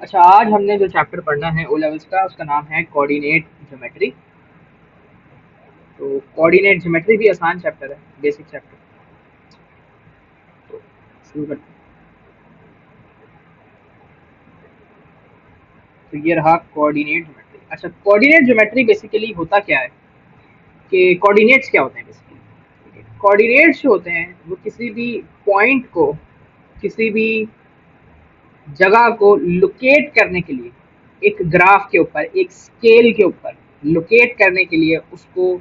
अच्छा, आज हमने जो चैप्टर पढ़ना है ओ लेवल्स का, उसका नाम है कोऑर्डिनेट ज्योमेट्री। तो कोऑर्डिनेट ज्योमेट्री भी आसान चैप्टर है, बेसिक चैप्टर। तो शुरू करते हैं। तो ये रहा कोऑर्डिनेट ज्योमेट्री। अच्छा, कोऑर्डिनेट ज्योमेट्री बेसिकली होता क्या है कि कोऑर्डिनेट्स क्या होते हैं बेसिकली। कोऑर्डिनेट्स जो होते हैं वो किसी भी पॉइंट को, किसी भी जगह को लोकेट करने के लिए, एक ग्राफ के ऊपर, एक स्केल के ऊपर लोकेट करने के लिए, उसको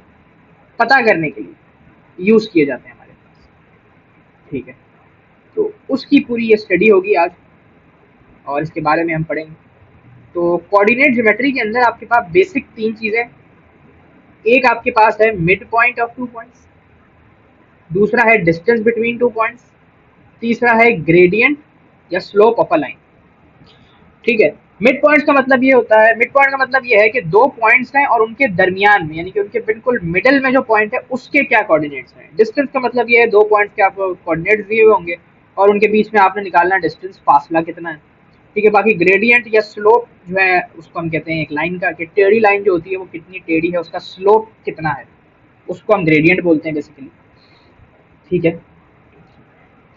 पता करने के लिए यूज किए जाते हैं हमारे पास। ठीक है, तो उसकी पूरी ये स्टडी होगी आज और इसके बारे में हम पढ़ेंगे। तो कोऑर्डिनेट ज्योमेट्री के अंदर आपके पास बेसिक तीन चीजें। एक आपके पास है mid point of two points, दूसरा है डिस्टेंस बिटवीन टू पॉइंट्स, तीसरा है ग्रेडियंट या स्लोप ऑफ अ लाइन। ठीक है, मिड पॉइंट्स का मतलब ये होता है, मिड पॉइंट का मतलब ये है कि दो पॉइंट्स हैं और उनके दरमियान में, यानी कि उनके बिल्कुल मिडल में जो पॉइंट है उसके क्या कोऑर्डिनेट्स हैं। डिस्टेंस का मतलब ये है दो पॉइंट्स के आपको कोऑर्डिनेट्स दिए हुए होंगे और उनके बीच में आपने निकालना डिस्टेंस, फासला कितना है। ठीक है, बाकी ग्रेडियंट या स्लोप जो है उसको हम कहते हैं एक लाइन का, कि टेढ़ी लाइन जो होती है वो कितनी टेढ़ी है, उसका स्लोप कितना है, उसको हम ग्रेडियंट बोलते हैं बेसिकली। ठीक है,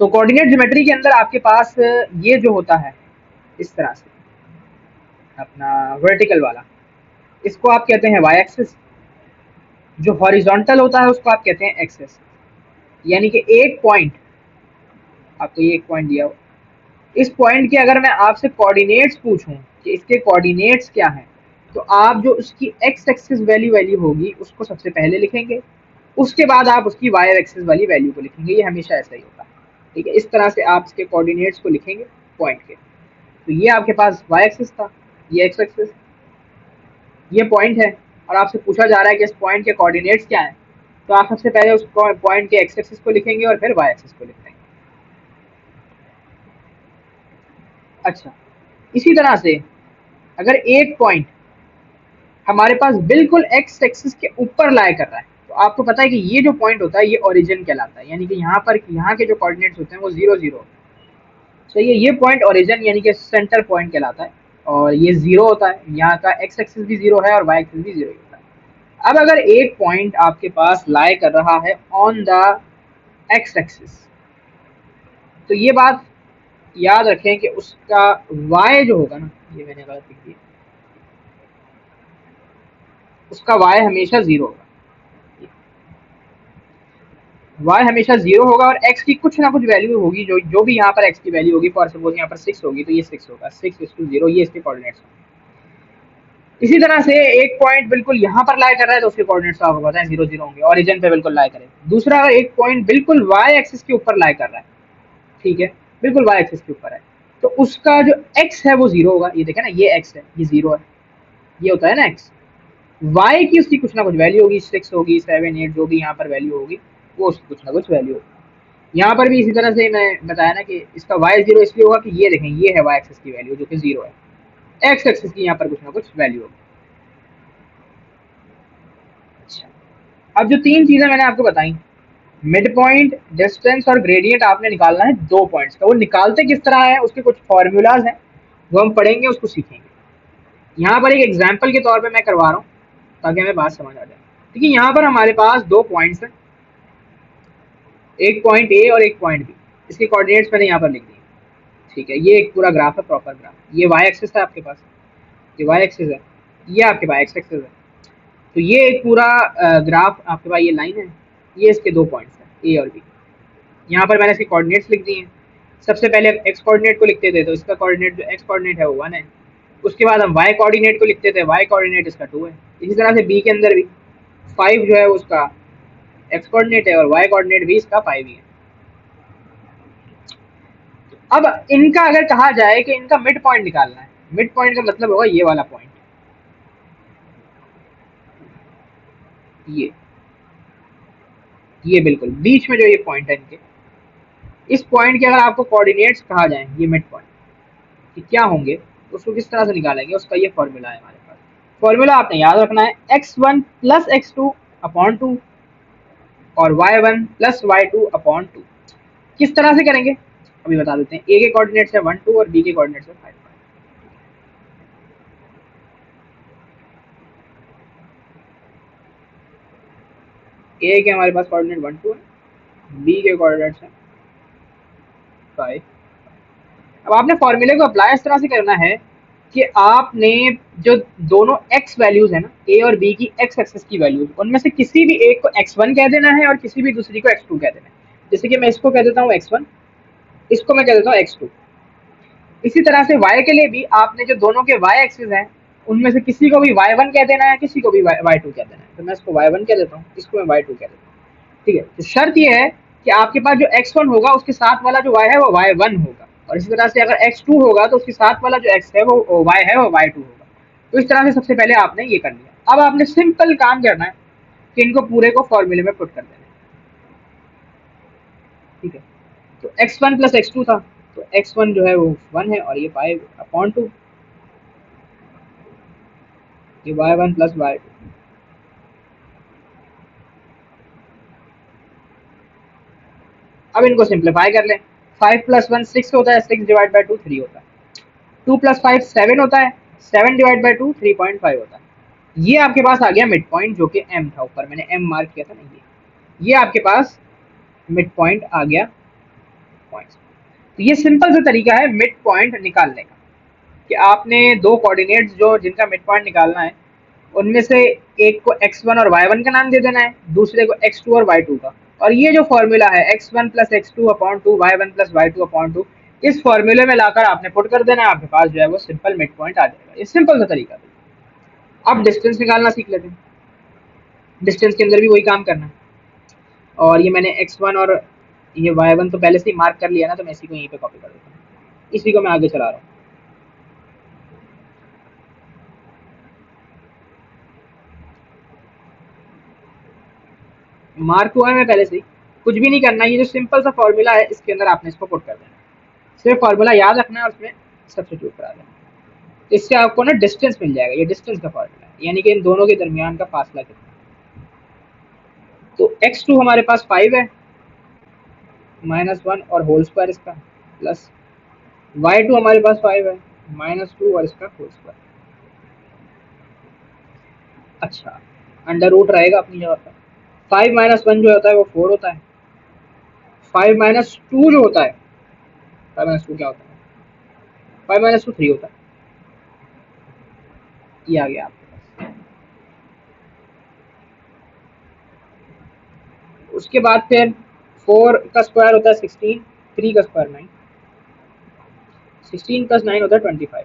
तो कोऑर्डिनेट ज्योमेट्री के अंदर आपके पास ये जो होता है इस तरह से अपना वर्टिकल वाला, इसको आप कहते हैं वाई एक्सिस। जो हॉरिजॉन्टल होता है उसको आप कहते हैं एक्सिस। यानी कि एक पॉइंट, आपको ये एक पॉइंट दिया हो, इस पॉइंट के अगर मैं आपसे कोऑर्डिनेट्स पूछूं कि इसके कोऑर्डिनेट्स क्या हैं, तो आप जो उसकी एक्स एक्सिस वैल्यू वैल्यू होगी उसको सबसे पहले लिखेंगे, उसके बाद आप उसकी वाई एक्सिस वाली वैल्यू को लिखेंगे। ये हमेशा ऐसा ही होता है। ठीक है, इस तरह से आप इसके कोऑर्डिनेट्स को लिखेंगे पॉइंट के। तो ये आपके पास वाई एक्सिस था, ये एक्स एक्सिस, ये पॉइंट है और आपसे पूछा जा रहा है कि इस पॉइंट के कोऑर्डिनेट्स क्या हैं। तो आप सबसे पहले उस पॉइंट के एक्स एक्सिस को लिखेंगे और फिर वाई एक्सिस को लिखेंगे। अच्छा, इसी तरह से अगर एक पॉइंट हमारे पास बिल्कुल एक्स एक्सिस के ऊपर लाया कर रहा है, तो आपको पता है कि ये जो पॉइंट होता है ये ओरिजिन कहलाता है। यानी कि यहाँ पर, यहाँ के जो कोऑर्डिनेट्स होते हैं वो 0 0। सही है, ये पॉइंट ओरिजिन यानी कि सेंटर पॉइंट कहलाता है और ये 0 होता है। यहाँ का एक्स एक्सिस भी 0 है और वाई एक्सिस भी 0 होता है। अब अगर एक पॉइंट आपके पास लाई कर रहा है ऑन द एक्स एक्सिस, तो ये बात याद रखें कि उसका y जो होगा ना, ये मैंने गलत लिख दिया, उसका y हमेशा 0 होगा। y हमेशा 0 होगा और x की कुछ ना कुछ वैल्यू होगी, जो जो भी यहाँ पर x की वैल्यू होगी। फॉर सपोज यहाँ पर 6 होगी तो ये 6 होगा, 6:0, ये इसके कोऑर्डिनेट्स होंगे। इसी तरह से एक पॉइंट बिल्कुल यहाँ पर लाई कर रहा है तो उसके कोऑर्डिनेट्स आपको पता है 0 0 होंगे, ओरिजिन पे बिल्कुल लाई करेगा। दूसरा, अगर एक पॉइंट बिल्कुल y एक्सिस के ऊपर लाई कर रहा है, ठीक है, बिल्कुल y एक्सिस के ऊपर है, तो उसका जो x है वो 0 होगा। ये देखें ना, ये x है, ये 0 है, ये होता है ना x। y की उसकी कुछ ना कुछ वैल्यू होगी, 6 होगी, 7 8, जो भी यहाँ पर वैल्यू होगी वो उसकी कुछ ना कुछ वैल्यू होगी। यहाँ पर भी इसी तरह से मैं बताया ना कि इसका y 0 इसलिए होगा कि ये देखें, ये है y एक्सिस की वैल्यू जो कि 0 है, x एक्सिस की यहाँ पर कुछ ना कुछ वैल्यू होगी। अच्छा, अब जो तीन चीजें मैंने आपको बताई, मिड पॉइंट, डिस्टेंस और ग्रेडियंट, आपने निकालना है दो पॉइंट्स का। वो निकालते किस तरह है, उसके कुछ फॉर्मूलाज हैं, वो हम पढ़ेंगे, उसको सीखेंगे। यहाँ पर एक एग्जाम्पल के तौर पे मैं करवा रहा हूँ ताकि हमें बात समझ आ जाए। देखिए, यहाँ पर हमारे पास दो पॉइंट्स हैं, एक पॉइंट ए और एक पॉइंट बी। इसके कोऑर्डिनेट्स मैंने यहाँ पर लिख दिए। ठीक है, ये एक पूरा ग्राफ है, प्रॉपर ग्राफ। ये वाई एक्सिस है आपके पास, ये वाई एक्सिस है, ये आपके पास एक्स एक्सिस है। तो ये एक पूरा ग्राफ आपके पास, ये लाइन है, ये इसके दो पॉइंट्स हैं ए और बी। यहाँ पर मैंने इसके कोऑर्डिनेट्स लिख दिए हैं। सबसे पहले हम एक्स कोऑर्डिनेट को लिखते थे, तो इसका कोऑर्डिनेट जो एक्स कोऑर्डिनेट है वो 1 है। उसके बाद हम वाई कोऑर्डिनेट को लिखते थे, वाई कोऑर्डिनेट इसका 2 है। इसी तरह से बी के अंदर भी 5 जो है उसका एक्स कोऑर्डिनेट है और वाई कोऑर्डिनेट भी इसका 5 ही है। अब इनका अगर कहा जाए कि इनका मिड पॉइंट निकालना है, मिड पॉइंट का मतलब होगा ये वाला पॉइंट, ये बिल्कुल बीच में जो ये पॉइंट है इनके, इस पॉइंट के अगर आपको कोऑर्डिनेट्स कहा जाए, ये मिड पॉइंट कि क्या होंगे, तो उसको किस तरह से निकालेंगे, उसका ये फॉर्मूला है हमारे पास। फॉर्मूला आपने याद रखना है, x1 प्लस x2 अपॉन 2 और y1 प्लस y2 अपॉन 2। किस तरह से करेंगे अभी बता देते हैं। ए के कोऑर्डिनेट्स है 1 2 और बी के कोऑर्डिनेट्स है 5 5। ए के हमारे पास कोऑर्डिनेट 1 2 है, बी के कोऑर्डिनेट्स हैं 5। अब आपने फॉर्मूले को अप्लाई इस तरह से करना है कि आपने जो दोनों x वैल्यूज है ना, a और b की x एक्सिस की वैल्यूज, उनमें से किसी भी एक को x1 कह देना है और किसी भी दूसरी को x2 कह देना है। जैसे कि मैं इसको कह देता हूँ x1, इसको मैं कह देता हूँ x2। इसी तरह से y के लिए भी आपने जो दोनों के y एक्सिस हैं, उनमें से किसी को भी y1 कह देना है, किसी को भी y2 कह देना है। तो मैं इसको y1 कह देता हूँ, इसको मैं y2 कह देता हूँ। ठीक है, तो शर्त ये है कि आपके पास जो x1 होगा उसके साथ वाला जो y है वो y1 होगा, और इसी तरह से अगर x2 होगा तो उसके साथ वाला जो x है वो y है वो y2 होगा। तो इस तरह से सबसे पहले आपने ये कर लिया। अब आपने सिंपल काम करना है कि इनको पूरे को फॉर्मूले में पुट कर देना है। ठीक है, तो x1 प्लस x2 था, तो x1 जो है वो 1 है और ये 5/2, ये y1 प्लस y2। अब इनको सिंप्लीफाई कर लें। 5 प्लस 1 6 होता है, 6 डिवाइड बाई 2 3 होता है। 2 प्लस 5 7 होता है, 7 डिवाइड बाई 2 3.5 होता है। ये आपके पास आ गया मिड पॉइंट, जो कि m था, ऊपर मैंने m मार्क किया था ना, ये आपके पास मिड पॉइंट आ गया पॉइंट। तो ये सिंपल सा तरीका है मिड पॉइंट निकालने का, कि आपने दो कोऑर्डिनेट्स जो जिनका मिड पॉइंट निकालना है, उनमें से एक को x1 और y1 का नाम दे देना है, दूसरे को x2 और y2 का। और ये जो फॉर्मूला है x1 plus x2 upon 2, y1 plus y2 upon 2, इस फॉर्मूले में लाकर आपने पुट कर देना है, आपके पास जो है वो सिंपल मिड पॉइंट आ जाएगा। ये सिंपल सा तरीका है। अब डिस्टेंस निकालना सीख लेते हैं। डिस्टेंस के अंदर भी वही काम करना है, और ये मैंने x1 और ये y1 तो पहले से ही मार्क कर लिया ना, तो मैं इसी को यहीं पे कॉपी कर देता हूँ, इसी को मैं आगे चला रहा हूँ। मार्क हुआ है मैं पहले से ही, कुछ भी नहीं करना। ये जो सिंपल सा फॉर्मूला है इसके अंदर आपने इसको पुट कर देना है, सिर्फ फॉर्मूला याद रखना है और उसमें सब्स्टिट्यूट करा देना। इससे आपको ना डिस्टेंस मिल जाएगा, ये डिस्टेंस का फॉर्मूला है, यानी कि इन दोनों के दरमियान का फासला कितना। तो x2 हमारे पास 5 है, -1 और होल स्क्वायर इसका, प्लस y2 हमारे पास 5 है, -2 और इसका होल स्क्वायर। अच्छा, अंडर रूट रहेगा अपनी जगह पर। 5 माइनस 1 जो होता है वो 4 होता है। 5 माइनस 2 जो होता है, 5 माइनस 2 क्या होता है, 5 माइनस 2 3 होता है। ये आ गया आपके पास। उसके बाद फिर 4 का स्क्वायर होता है 16, 3 का स्क्वायर 9, 16 प्लस 9 होता है 25।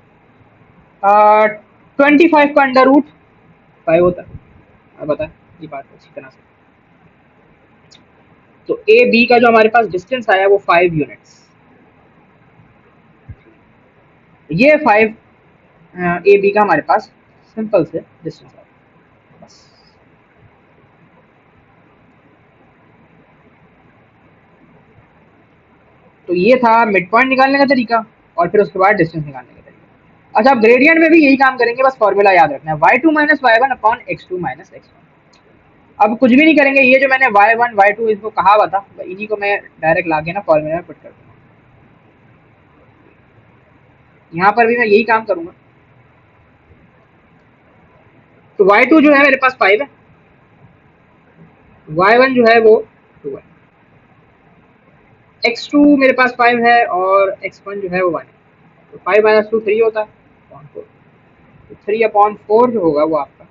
25 का अंडर रूट 5 होता है। अब बता ये बात अच्छी तरह से। तो ए बी का जो हमारे पास डिस्टेंस आया वो 5 यूनिट्स, ये 5 ए बी का हमारे पास सिंपल से डिस्टेंस आया बस। तो ये था मिड पॉइंट निकालने का तरीका, और फिर उसके बाद डिस्टेंस निकालने का तरीका। अच्छा, आप ग्रेडियंट में भी यही काम करेंगे, बस फॉर्मूला याद रखना है, y2 minus y1 upon x2 minus x1। अब कुछ भी नहीं करेंगे, ये जो मैंने y1 y2 इसको कहा हुआ था, इन्हीं को मैं डायरेक्ट ला के ना फॉर्मूला में पुट कर दूंगा। यहाँ पर भी मैं यही काम करूंगा। तो y2 जो है मेरे पास 5 है, y1 जो है वो 2 है, x2 मेरे पास 5 है और x1 जो है वो 1 है। तो 5 माइनस 2 3 होता है अपॉन 4। तो 3 अपॉन 4 जो होगा वो आपका,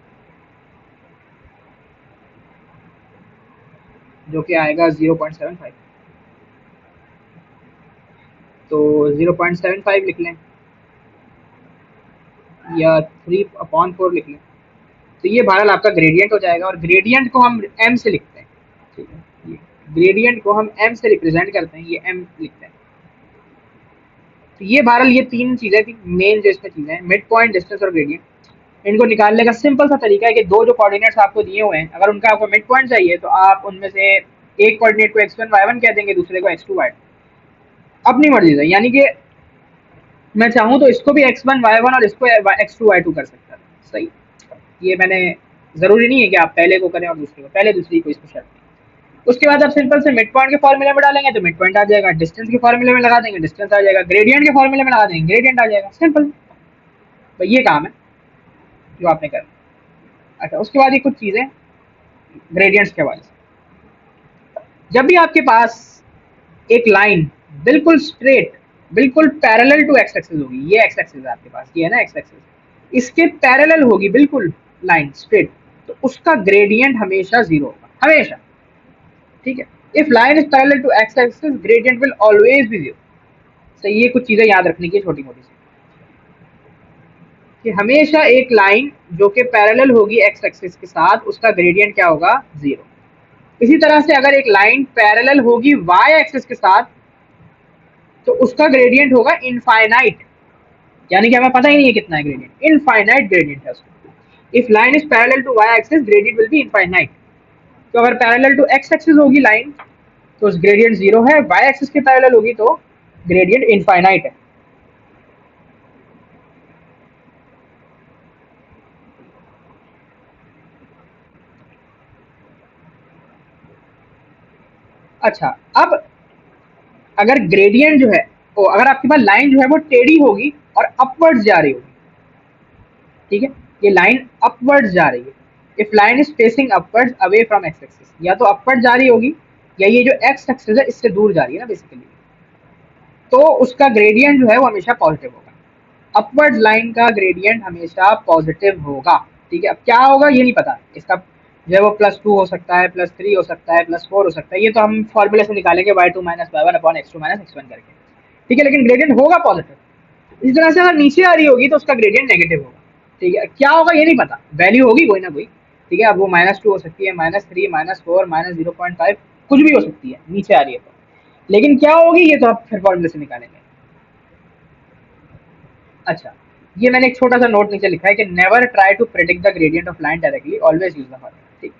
जो कि आएगा 0.75। तो 0.75 लिख लें या 3/4 लिख लें। तो ये बहरहाल आपका ग्रेडियंट हो जाएगा, और ग्रेडियंट को हम m से लिखते हैं। ठीक है, ये ग्रेडियंट को हम m से रिप्रेजेंट करते हैं, ये m लिखते हैं। तो ये बहरहाल ये तीन चीज़ें थी मेन, जो इसमें चीज़ें हैं, मिड पॉइंट, डिस्टेंस और ग्रेडियंट। इनको निकालने का सिंपल सा तरीका है कि दो जो कोऑर्डिनेट्स आपको दिए हुए हैं, अगर उनका आपको मिड पॉइंट चाहिए तो आप उनमें से एक कोऑर्डिनेट को x1 y1 कह देंगे, दूसरे को x2 y2, अपनी मर्जी से। यानी कि मैं चाहूँ तो इसको भी x1 y1 और इसको x2 y2 कर सकता था। सही, ये मैंने, ज़रूरी नहीं है कि आप पहले को करें और दूसरे को, पहले दूसरी को, इसको शर्त नहीं। उसके बाद आप सिंपल से मिड पॉइंट के फॉर्मूले में डालेंगे तो मिड पॉइंट आ जाएगा, डिस्टेंस के फॉर्मूले में लगा देंगे डिस्टेंस आ जाएगा, ग्रेडियंट के फॉर्मूले में लगा देंगे ग्रेडियंट आ जाएगा, सिंपल। तो ये काम है जो आपने करना। अच्छा, उसके बाद ये कुछ चीज़ें ग्रेडियंट्स के हवाले से। जब भी आपके पास एक लाइन बिल्कुल स्ट्रेट, बिल्कुल पैरेलल टू एक्स एक्सिस होगी, ये एक्स एक्सिस है आपके पास, ये है ना एक्स एक्सिस, इसके पैरेलल होगी बिल्कुल लाइन स्ट्रेट, तो उसका ग्रेडियंट हमेशा जीरो होगा, हमेशा। ठीक है, if line is parallel to x axis gradient will always be zero. सही, ये कुछ चीजें याद रखने की छोटी मोटी सी, कि हमेशा एक लाइन जो कि पैरेलल होगी एक्स एक्सिस के साथ, उसका ग्रेडियंट क्या होगा, जीरो। इसी तरह से अगर एक लाइन पैरेलल होगी वाई एक्सिस के साथ, तो उसका ग्रेडियंट होगा इनफाइनाइट, यानी कि हमें पता ही नहीं है कितना है ग्रेडियंट, इनफाइनाइट ग्रेडियंट है उसका। If line is parallel to y axis gradient will be infinite. तो अगर पैरेलल टू एक्स एक्सिस होगी लाइन तो उस ग्रेडियंट जीरो है, वाई एक्सिस के पैरेलल होगी तो ग्रेडियंट इनफाइनाइट है। अच्छा, अब अगर ग्रेडियंट जो है, तो अगर आपके पास लाइन जो है वो टेढ़ी होगी और अपवर्ड्स जा रही होगी, ठीक है, ये लाइन अपवर्ड्स जा रही है, if line is facing upwards away from x axis, या तो अपवर्ड जा रही होगी या ये जो एक्स एक्सिस है इससे दूर जा रही है ना बेसिकली, तो उसका ग्रेडियंट जो है वो हमेशा पॉजिटिव होगा। अपवर्ड लाइन का ग्रेडियंट हमेशा पॉजिटिव होगा। ठीक है, अब क्या होगा ये नहीं पता, इसका जो है वो +2 हो सकता है, +3 हो सकता है, +4 हो सकता है, ये तो हम फॉर्मूले से निकालेंगे y2 minus y1 upon x2 minus x1 करके। ठीक है, लेकिन ग्रेडियंट होगा पॉजिटिव। इस तरह से अगर नीचे आ रही होगी तो उसका ग्रेडियंट नेगेटिव होगा। ठीक है, क्या होगा ये नहीं पता, वैल्यू होगी कोई ना कोई। ठीक है, अब वो -2 हो सकती है, -3, -4, -0.5, कुछ भी हो सकती है नीचे आ रही है तो, लेकिन क्या होगी ये तो आप फिर फॉर्मूले से निकालेंगे। अच्छा, ये मैंने एक छोटा सा नोट नीचे लिखा है कि never try to predict the gradient of line directly, always use the formula. ठीक,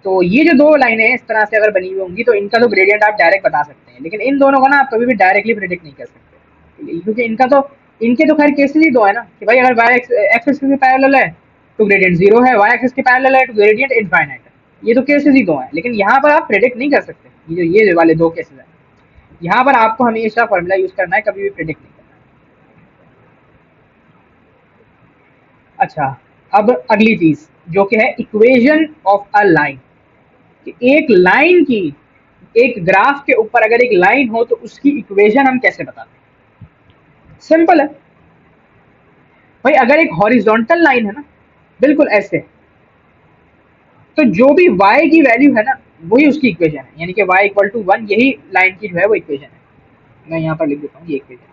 तो ये जो दो लाइनें इस तरह से अगर बनी हुई होंगी तो इनका तो ग्रेडियंट आप डायरेक्ट बता सकते हैं, लेकिन इन दोनों को ना आप कभी भी डायरेक्टली प्रेडिक्ट नहीं कर सकते, क्योंकि इनका तो, इनके तो खैर केसेस ही दो है ना, कि भाई अगर वाई एक्स एक्सिस के पैरेलल है तो ग्रेडियंट जीरो है, वाई एक्सिस के पैरेलल है तो ग्रेडियंट इनफाइनाइट है। ये तो केसेस ही दो हैं, लेकिन यहाँ पर आप प्रेडिक्ट नहीं कर सकते, ये वाले दो केसेस हैं, यहाँ पर आपको हमेशा फॉर्मूला यूज करना है, कभी भी प्रेडिक्ट नहीं करना। अच्छा, अब अगली चीज जो कि है इक्वेशन ऑफ अ लाइन, कि एक लाइन की, एक ग्राफ के ऊपर अगर एक लाइन हो तो उसकी इक्वेशन हम कैसे बताते हैं। सिंपल है भाई, अगर एक हॉरिजॉन्टल लाइन है ना बिल्कुल ऐसे, तो जो भी y की वैल्यू है ना वही उसकी इक्वेशन है, यानी कि y इक्वल टू 1 यही लाइन की जो है वो इक्वेशन है। मैं यहाँ पर लिख देता हूँ ये इक्वेशन,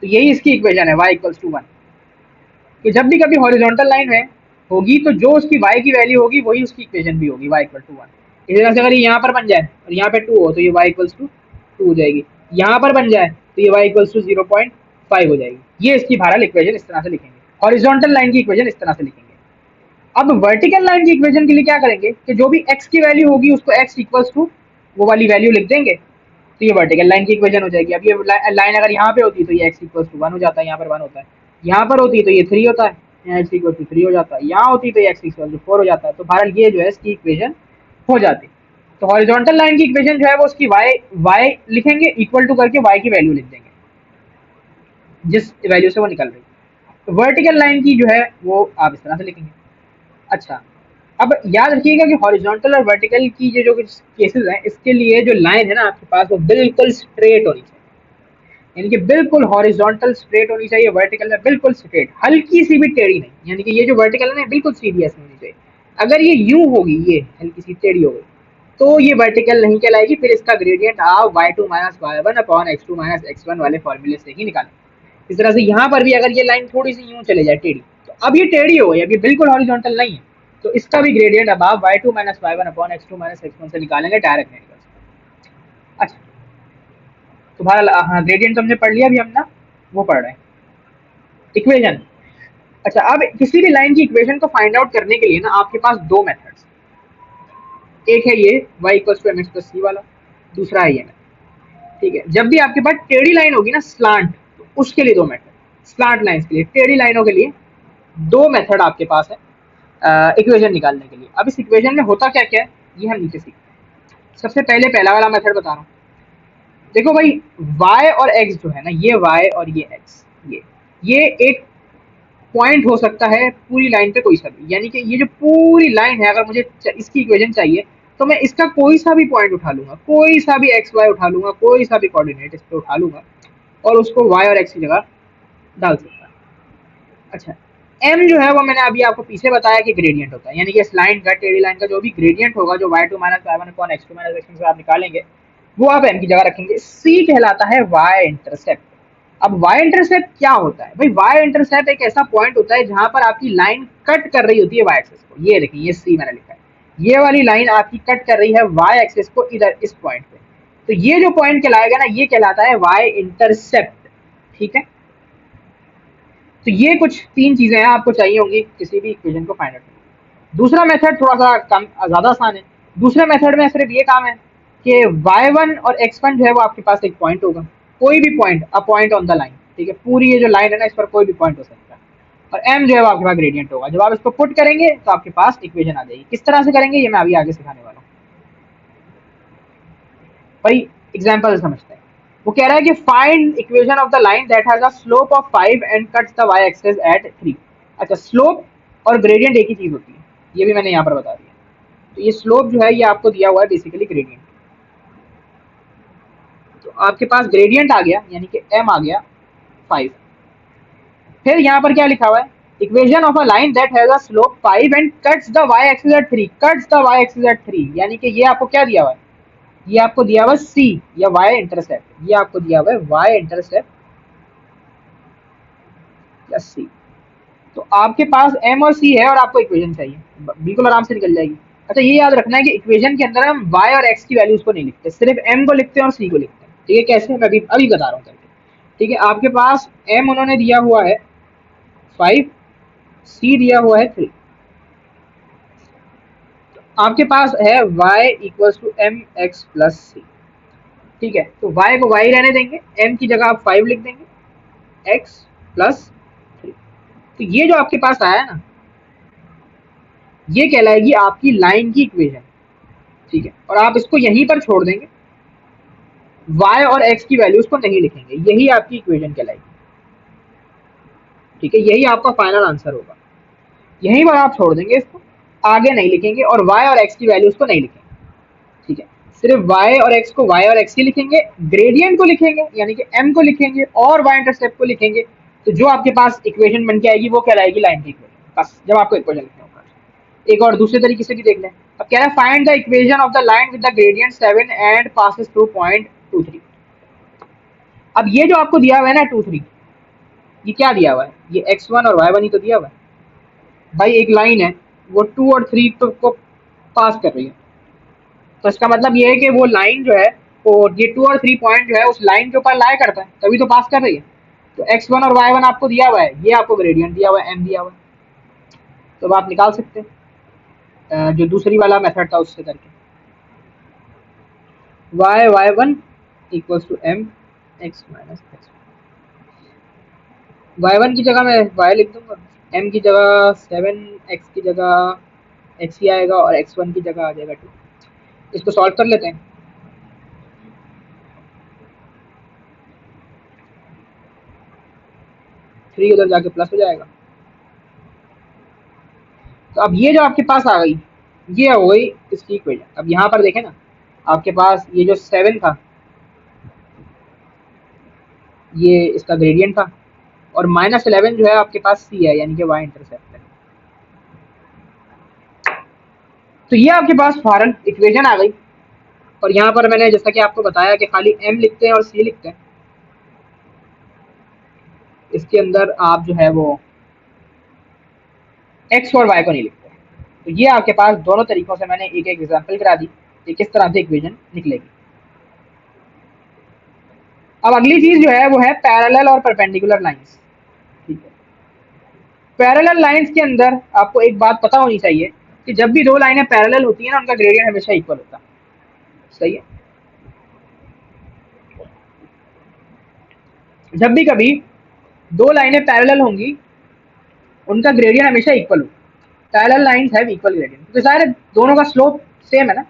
तो यही इसकी इक्वेशन है y इक्वल्स टू 1। कि जब भी कभी हॉरिजॉन्टल लाइन है होगी तो जो उसकी y की वैल्यू होगी वही उसकी इक्वेशन भी होगी, y इक्वल टू 1। इसी तरह से अगर ये यहाँ पर बन जाए और यहाँ पे 2 हो तो ये y इक्वल्स टू 2 हो जाएगी, यहाँ पर बन जाए तो ये y इक्वल्स टू 0.5 हो जाएगी। ये इसकी बहरहाल इक्वेशन इस तरह से लिखेंगे, हॉरिजॉन्टल लाइन की इक्वेशन इस तरह से लिखेंगे। अब वर्टिकल लाइन की इक्वेशन के लिए क्या करेंगे कि जो भी x की वैल्यू होगी उसको x इक्वल्स टू वो वाली वैल्यू लिख देंगे, तो ये वर्टिकल लाइन की इक्वेशन हो जाएगी। अब ये लाइन अगर यहाँ पे होती तो ये x इक्वल्स टू 1 हो जाता है, यहाँ पर 1 होता है, यहाँ पर होती तो ये 3 होता है, यहाँ x इक्वल टू 3 हो जाता है, यहाँ होती तो x इक्वल टू 4 हो जाता है, तो बहरहाल ये जो है इसकी इक्वेशन हो जाती। तो हॉरिजॉन्टल लाइन की इक्वेशन जो है वो उसकी y लिखेंगे इक्वल टू करके y की वैल्यू लिख देंगे जिस वैल्यू से वो निकल रही है। वर्टिकल लाइन की जो है वो आप इस तरह से लिखेंगे। अच्छा, अब याद रखिएगा कि हॉरिजॉन्टल और वर्टिकल की जो केसेस हैं इसके लिए जो लाइन है ना आपके पास वो बिल्कुल स्ट्रेट होनी चाहिए, यानी कि बिल्कुल हॉरिजॉन्टल स्ट्रेट होनी चाहिए, वर्टिकल में बिल्कुल स्ट्रेट, हल्की सी भी टेढ़ी नहीं, यानी कि ये जो वर्टिकल है ना बिल्कुल सीधी ऐसी होनी चाहिए। अगर ये यूं होगी, ये हल्की सी टेढ़ी हो गई तो ये वर्टिकल नहीं कहलाएगी, फिर इसका ग्रेडियंट आप y2 minus y1 upon x2 minus x1 वाले फॉर्मूले से ही निकालें। इस तरह से यहाँ पर भी अगर ये लाइन थोड़ी सी यूं चले जाए टेढ़ी, तो अब ये टेढ़ी हो गई, अब ये बिल्कुल हॉरिजॉन्टल नहीं है, तो इसका भी ग्रेडियंट अब आप y2 minus y1 upon x2 minus x1 से निकालेंगे, डायरेक्ट नहीं निकल सकता। अच्छा, तुम्हारा हाँ ग्रेडियंट तो हमने पढ़ लिया, अभी हम ना वो पढ़ रहे हैं इक्वेशन। अच्छा, अब किसी भी लाइन की इक्वेशन को फाइंड आउट करने के लिए ना आपके पास दो मेथड्स, एक है ये y equals to mx plus C वाला, दूसरा है ये मेथड। ठीक है, जब भी आपके पास टेढ़ी लाइन होगी ना स्लांट, तो उसके लिए दो मेथड, स्लांट लाइंस के लिए, टेढ़ी लाइनों के लिए दो मेथड आपके पास है इक्वेशन निकालने के लिए। अब इस इक्वेशन में होता क्या क्या है ये हम नीचे सीखते हैं। सबसे पहले पहला वाला मेथड बता रहा हूँ। देखो भाई y और x जो है ना, ये y और ये x, ये एक पॉइंट हो सकता है पूरी लाइन पे कोई सा भी, यानी कि ये जो पूरी लाइन है अगर मुझे इसकी इक्वेशन चाहिए तो मैं इसका कोई सा भी पॉइंट उठा लूंगा, कोई सा भी एक्स वाई उठा लूंगा, कोई सा भी कोऑर्डिनेट इस पे उठा लूंगा और उसको वाई और एक्स की जगह डाल सकता है। अच्छा, एम जो है वो मैंने अभी आपको पीछे बताया कि ग्रेडियंट होता है, यानी कि इस लाइन का, टेढ़ी लाइन का जो भी ग्रेडियंट होगा, जो y2 minus y1 upon x2 minus x1 से आप निकालेंगे, वो आप m की जगह रखेंगे। c कहलाता है y इंटरसेप्ट। अब y इंटरसेप्ट क्या होता है भाई? y इंटरसेप्ट एक ऐसा पॉइंट होता है जहां पर आपकी लाइन कट कर रही होती है y एक्सिस को। ये देखिए, ये c मैंने लिखा है, ये वाली लाइन आपकी कट कर रही है y एक्सिस को इधर इस पॉइंट पे। तो ये जो पॉइंट कहलाएगा ना, ये कहलाता है y इंटरसेप्ट। ठीक है, तो ये कुछ तीन चीजें हैं आपको चाहिए होंगी किसी भी इक्वेशन को फाइंड आउट करने। दूसरा मेथड थोड़ा सा कम ज्यादा आसान है। दूसरे मेथड में सिर्फ ये काम है कि y1 और x1 जो है वो आपके पास एक पॉइंट होगा, कोई भी point, a point on the line. ठीक है, पूरी ये जो लाइन है ना, इस पर कोई भी पॉइंट हो सकता है, और m जो है वो आपके पास ग्रेडियंट होगा। जब आप इसको पुट करेंगे तो आपके पास इक्वेशन आ जाएगी। किस तरह से करेंगे ये मैं अभी आगे सिखाने वाला हूँ। भाई एग्जांपल समझते हैं। वो कह रहा है कि find equation of the line that has a slope of 5 and cuts the y axis at 3। अच्छा, स्लोप और ग्रेडियंट एक ही चीज होती है, ये भी मैंने यहाँ पर बता दिया। तो ये स्लोप जो है ये आपको दिया हुआ है बेसिकली ग्रेडियंट। तो आपके पास ग्रेडियंट आ गया, यानी कि m आ गया 5। फिर यहाँ पर क्या लिखा हुआ है? Equation of a line that has a slope 5 and cuts the y axis at 3। Cuts the y axis at 3, यानी कि ये आपको क्या दिया हुआ है? ये आपको दिया हुआ है c या y इंटरसेप्ट। ये आपको दिया हुआ है y इंटरसेप्ट या c। तो आपके पास m और c है और आपको इक्वेशन चाहिए, बिल्कुल आराम से निकल जाएगी। अच्छा, ये याद रखना है कि इक्वेशन के अंदर हम y और x की वैल्यूज को नहीं लिखते, सिर्फ m को लिखते हैं और c को लिखते हैं। ठीक है, कैसे मैं अभी अभी बता रहा हूँ करके। ठीक है, आपके पास m उन्होंने दिया हुआ है 5, c दिया हुआ है 3। आपके पास है y equals to M X plus C. ठीक है, तो y को y रहने देंगे, m की जगह आप 5 लिख देंगे, x प्लस 3। तो ये जो आपके पास आया ना, ये कहलाएगी आपकी लाइन की इक्वेशन। ठीक है, और आप इसको यहीं पर छोड़ देंगे, y और x की वैल्यूज को नहीं लिखेंगे, यही आपकी इक्वेशन कहलाएगी। ठीक है, यही आपका फाइनल आंसर होगा, यहीं पर आप छोड़ देंगे इसको, आगे नहीं लिखेंगे और y और x की वैल्यूज को नहीं लिखेंगे। ठीक है, सिर्फ y और x को y और x ही लिखेंगे, ग्रेडियंट को लिखेंगे यानी कि m को लिखेंगे और y इंटरसेप्ट को लिखेंगे। तो जो आपके पास इक्वेशन बन के आएगी वो कहलाएगी लाइन की इक्वेशन, बस। जब आपको इक्वेशन लिखना होगा। एक और दूसरे तरीके से भी देख लें। अब कह रहा है find the equation of the line with the gradient 7 and passes through point 2 3। अब ये जो आपको दिया हुआ है ना 2 3, ये क्या दिया हुआ है? ये x1 और y1 ही तो दिया हुआ है भाई। एक लाइन है वो 2 और 3 को पास कर रही है, तो इसका मतलब ये है कि वो लाइन जो है, वो ये 2 और 3 पॉइंट जो है उस लाइन के ऊपर लाया करता है, तभी तो पास कर रही है। तो x1 और y1 आपको दिया हुआ है, ये आपको ग्रेडियंट दिया हुआ है, m दिया हुआ है। तो अब आप निकाल सकते हैं जो दूसरी वाला मेथड था उससे करके। y1 equals to m x minus x। y1 की जगह मैं y लिख दूंगा, m की जगह 7, x की जगह x ही आएगा और x1 की जगह आ जाएगा 2। इसको सॉल्व कर लेते हैं। 3 उधर जाके प्लस हो जाएगा। तो अब ये जो आपके पास आ गई, ये हो गई इसकी इक्वेशन। अब यहाँ पर देखें ना, आपके पास ये जो 7 था ये इसका ग्रेडियंट था, और -11 जो है आपके पास सी है, यानी कि y इंटरसेप्ट है। तो ये आपके पास फॉरन इक्वेशन आ गई। और यहाँ पर मैंने जैसा कि आपको बताया कि खाली m लिखते हैं और c लिखते हैं, इसके अंदर आप जो है वो x और y को नहीं लिखते। तो ये आपके पास दोनों तरीकों से मैंने एक एक एग्जाम्पल करा दी कि किस तरह से इक्वेशन निकलेगी। अब अगली चीज जो है वो है पैरेलल और परपेंडिकुलर लाइंस। ठीक है, पैरेलल लाइंस के अंदर आपको एक बात पता होनी चाहिए कि जब भी दो लाइनें पैरेलल होती है ना, उनका ग्रेडियंट हमेशा इक्वल होता है। सही है, जब भी कभी दो लाइनें पैरेलल होंगी उनका ग्रेडियंट हमेशा इक्वल होगा। Parallel lines have equal gradient, तो सारे दोनों का स्लोप सेम है ना,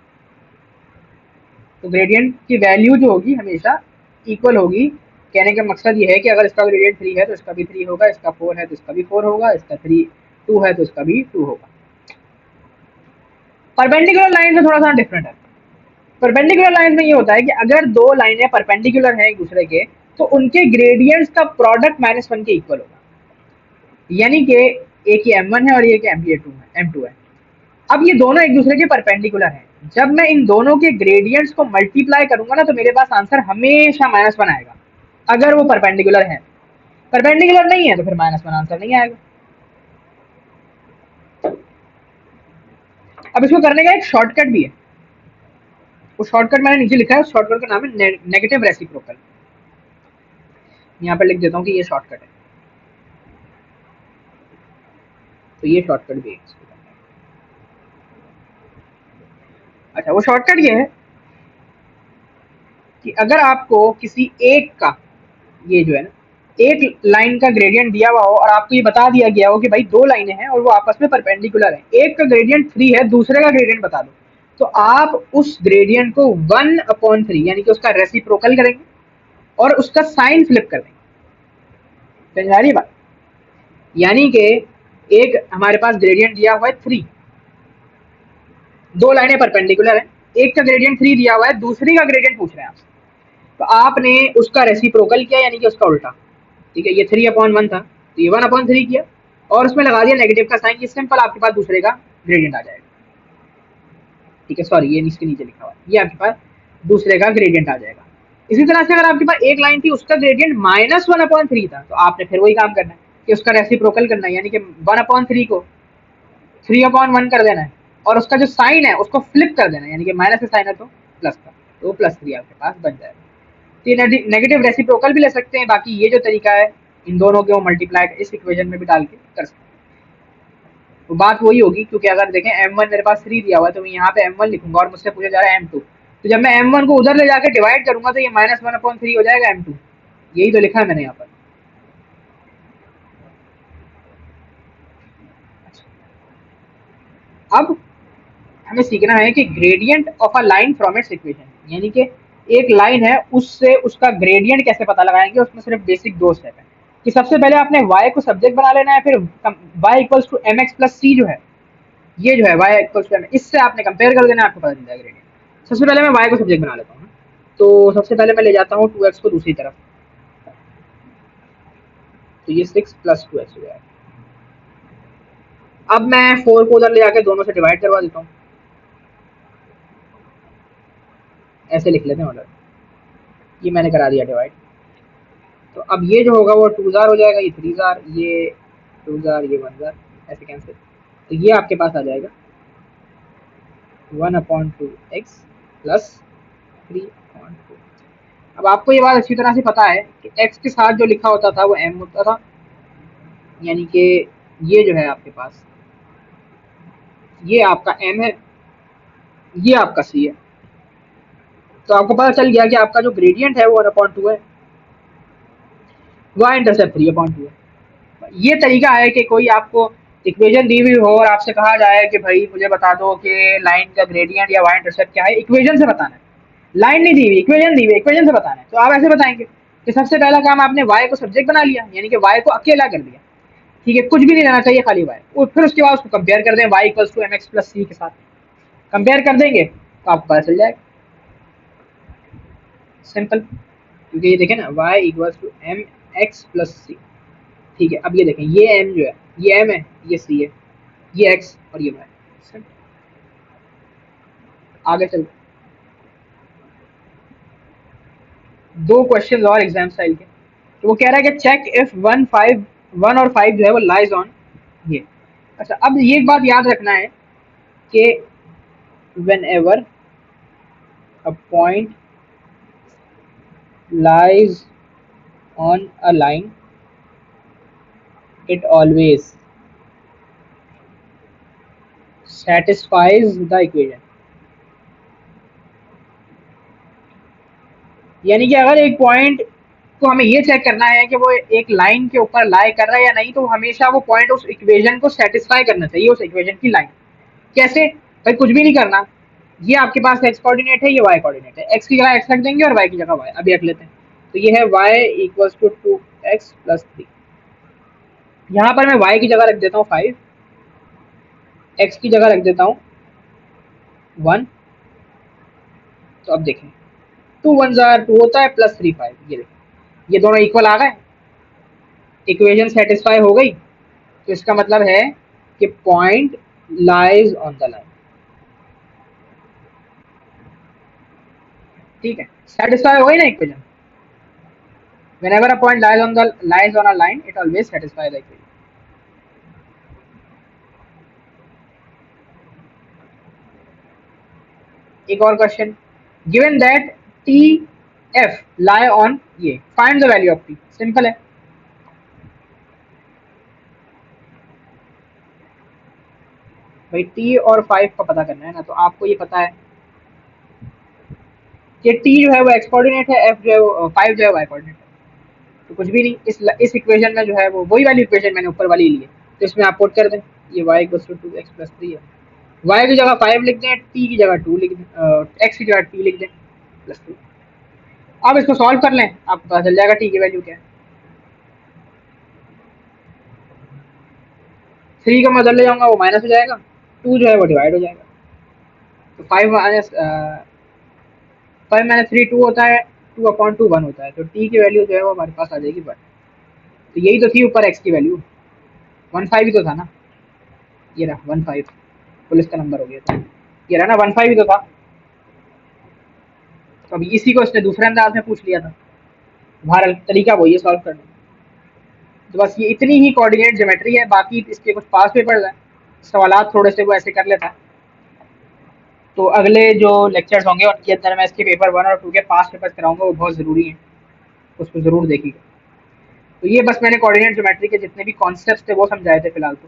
तो ग्रेडियंट की वैल्यू जो होगी हमेशा इक्वल होगी कहने का मकसद ये है कि अगर इसका ग्रेडियंट 3 है तो इसका भी 3 होगा, इसका 4 है तो इसका भी 4 होगा, इसका 2 है तो इसका भी 2 होगा। परपेंडिकुलर लाइन से थोड़ा सा डिफरेंट है। परपेंडिकुलर लाइन में ये होता है कि अगर दो लाइनें परपेंडिकुलर हैं एक दूसरे के तो उनके ग्रेडियंट्स का प्रोडक्ट -1 के इक्वल होगा, यानी कि एक ये m1 है और एक m2 है। अब ये दोनों एक दूसरे के परपेंडिकुलर हैं, जब मैं इन दोनों के ग्रेडियंट्स को मल्टीप्लाई करूंगा ना तो मेरे पास आंसर हमेशा -1 आएगा, अगर वो परपेंडिकुलर है। परपेंडिकुलर नहीं है तो फिर -1 आंसर नहीं आएगा। अब इसको करने का एक शॉर्टकट भी है, वो शॉर्टकट मैंने नीचे लिखा है, उस शॉर्टकट का नाम है नेगेटिव रेसिप्रोकल। यहाँ पर लिख देता हूँ कि ये शॉर्टकट है, तो ये शॉर्टकट भी है। अच्छा, वो शॉर्टकट ये है कि अगर आपको किसी एक का, ये जो है ना, एक लाइन का ग्रेडियंट दिया हुआ हो और आपको ये बता दिया गया हो कि भाई दो लाइनें हैं और वो आपस में परपेंडिकुलर हैं, एक का ग्रेडियंट 3 है, दूसरे का ग्रेडियंट बता दो, तो आप उस ग्रेडियंट को 1/3 यानी कि उसका रेसिप्रोकल करेंगे और उसका साइन फ्लिप कर देंगे। समझ आ रही बात? यानी कि एक हमारे पास ग्रेडियंट दिया हुआ है 3, दो लाइनें परपेंडिकुलर हैं, एक का ग्रेडियंट 3 दिया हुआ है, दूसरी का ग्रेडियंट पूछ रहे हैं आप, तो आपने उसका रेसिप्रोकल किया यानी कि उसका उल्टा। ठीक है, ये 3/1 था तो ये 1/3 किया और उसमें लगा दिया नेगेटिव का साइन, ये सिंपल आपके पास दूसरे का ग्रेडियंट आ जाएगा। ठीक है, सॉरी ये इसके नीचे लिखा हुआ है, ये आपके पास दूसरे का ग्रेडियंट आ जाएगा। इसी तरह से अगर आपके पास एक लाइन थी उसका ग्रेडियंट -1/3 था तो आपने फिर वही काम करना है कि उसका रेसिप्रोकल करना है, यानी कि 1/3 को 3/1 कर देना है और उसका जो साइन है उसको फ्लिप कर देना है, यानी कि माइनस का साइन है तो प्लस का, तो +3 आपके पास बन जाएगा। तो ये नेगेटिव रेसिप्रोकल भी ले सकते हैं, बाकी ये जो तरीका है इन दोनों के वो मल्टीप्लाई इस इक्वेशन में भी डाल के कर सकते हैं। तो बात वही होगी, क्योंकि अगर देखें m1 मेरे पास 3 दिया हुआ है तो मैं यहाँ पे m1 लिखूंगा और मुझसे पूछा जा रहा है m2, तो जब मैं m1 को उधर ले जाकर डिवाइड करूंगा तो ये -1/3 हो जाएगा m2, यही तो लिखा है मैंने यहाँ पर। अब हमें सीखना है कि gradient of a line from its equation, यानी कि एक लाइन है उससे उसका ग्रेडियंट कैसे पता लगाएंगे। उसमें सिर्फ बेसिक दो स्टेप है कि सबसे पहले आपने y को सब्जेक्ट बना लेना है, फिर y equals to mx plus C जो है, ये जो है y इक्वल्स टू mx, इससे आपने कंपेयर कर देना, आपको पता चल जाएगा ग्रेडियंट। सबसे पहले मैं y को सब्जेक्ट बना लेता हूँ, तो सबसे पहले मैं ले जाता हूँ 2x को दूसरी तरफ, तो ये 6 प्लस 2x हो जाएगा। अब मैं 4 को उधर ले जाकर दोनों से डिवाइड करवा देता हूँ, ऐसे लिख लेते हैं ऑर्डर, ये मैंने करा दिया डिवाइड। तो अब ये जो होगा वो 2 जार हो जाएगा, ये 3 जार, ये 2 जार, ये 1 जार, ऐसे कैंसिल, तो ये आपके पास आ जाएगा 1/2x प्लस 3/2। अब आपको ये बात अच्छी तरह से पता है कि x के साथ जो लिखा होता था वो m होता था, यानी कि ये जो है आपके पास, ये आपका m है, ये आपका c है, तो आपको पता चल गया कि आपका जो ग्रेडियंट है वो 1/2 है, y इंटरसेप्ट 3/2 है। ये तरीका है कि कोई आपको इक्वेशन दी हुई हो और आपसे कहा जाए कि भाई मुझे बता दो कि लाइन का ग्रेडियंट या y इंटरसेप्ट क्या है, इक्वेशन से बताना है, लाइन नहीं दी हुई, इक्वेशन दी हुई, इक्वेशन से बताना है। तो आप ऐसे बताएंगे कि सबसे पहला काम आपने y को सब्जेक्ट बना लिया, यानी कि y को अकेला कर दिया, ठीक है, कुछ भी नहीं लेना चाहिए, खाली y, और फिर उसके बाद उसको कंपेयर कर दें y equals to mx plus C के साथ, कंपेयर कर देंगे तो आपको पता चल जाएगा, सिंपल। क्योंकि ये देखें ना y equals to M X plus C, ठीक है। अब ये देखें, ये m जो है ये m है, ये c है, ये x और ये y। आगे चलते, दो क्वेश्चन और एग्जाम स्टाइल के, तो वो कह रहा है कि चेक इफ 1 और 5 जो है वो लाइज ऑन ये। अच्छा, अब ये एक बात याद रखना है कि when ever a point lies on a line it always satisfies the equation, यानी कि अगर एक पॉइंट को हमें ये चेक करना है कि वो एक लाइन के ऊपर लाई कर रहा है या नहीं, तो हमेशा वो पॉइंट उस इक्वेशन को सेटिस्फाई करना चाहिए, उस इक्वेशन की लाइन। कैसे भाई? कुछ भी नहीं करना, ये आपके पास एक्स कोऑर्डिनेट है, ये वाई कोऑर्डिनेट है, एक्स की जगह एक्स रख देंगे और वाई की जगह वाई, अभी रख लेते हैं। तो ये है y equals to 2x plus 3। यहाँ पर मैं y की जगह रख देता हूँ 5, x की जगह रख देता हूँ 1। तो अब देखें 2 1 जार 2 होता है प्लस 3 5, ये देखें ये दोनों इक्वल आ गए, इक्वेशन सेटिस्फाई हो गई। तो इसका मतलब है कि point lies on the line. ठीक है, सेटिस्फाई हो गई ना equation. whenever a point lies on a line, it always satisfies the equation. एक और question, given that T F lie on ये, find the value of T. Simple है, भाई टी और 5 का पता करना है ना। तो आपको ये पता है कि टी जो है वो एक्स कोऑर्डिनेट है, एफ जो है वो 5 जो है वाई कोऑर्डिनेट है। तो कुछ भी नहीं, इस इक्वेशन में जो है वो वही वाली इक्वेशन मैंने ऊपर वाली ली है, तो इसमें आप पुट कर दें। ये y equals to 2x plus 3 है, y की जगह 5 लिख दें, t की जगह 2 लिख दें, x की जगह t लिख दें प्लस 2। अब इसको सॉल्व कर लें, आपको पता चल जाएगा t की वैल्यू क्या है। 3 का मैं उधर ले जाऊंगा, वो माइनस हो जाएगा, 2 जो है वो डिवाइड हो जाएगा। तो 5 माइनस 3 2 होता है, 2 अपॉन 2 1 होता है। तो t की वैल्यू जो है वो हमारे पास आ जाएगी 1। तो यही तो थी ऊपर x की वैल्यू, 1 5 ही तो था ना। ये रहा 1 5, पुलिस का नंबर हो गया था, ये रहा ना 1 5 ही तो था। तो अभी इसी को इसने दूसरे अंदाज में पूछ लिया था, बहरहाल तरीका वही है सॉल्व करने का। तो बस ये इतनी ही कोऑर्डिनेट ज्योमेट्री है, बाकी इसके कुछ पास पेपर्स हैं, सवालात थोड़े से वो ऐसे कर लेता है। तो अगले जो लेक्चर्स होंगे उनके अंदर मैं इसके पेपर 1 और 2 के पास पेपर्स कराऊंगा, वो बहुत ज़रूरी हैं, उसको ज़रूर देखिएगा। तो ये बस मैंने कोऑर्डिनेट ज्योमेट्री के जितने भी कॉन्सेप्ट्स थे वो समझाए थे फिलहाल तो।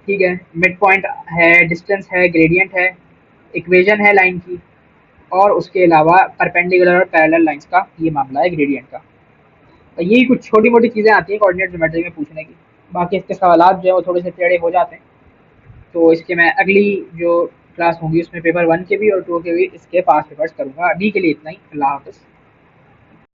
ठीक है, मिड पॉइंट है, डिस्टेंस है, ग्रेडियंट है, इक्वेशन है लाइन की, और उसके अलावा परपेंडिकुलर और पैरेलल लाइंस का ये मामला है ग्रेडियंट का। तो यही कुछ छोटी मोटी चीज़ें आती हैं कोऑर्डिनेट ज्योमेट्री में पूछने की। बाकी इसके सवालात जो है वो थोड़े से टेढ़े हो जाते हैं। तो इसके मैं अगली जो क्लास होंगी उसमें पेपर 1 के भी और 2 के भी इसके पास पेपर्स करूँगा। अभी के लिए इतना ही, अल्लाह हाफ़िज़।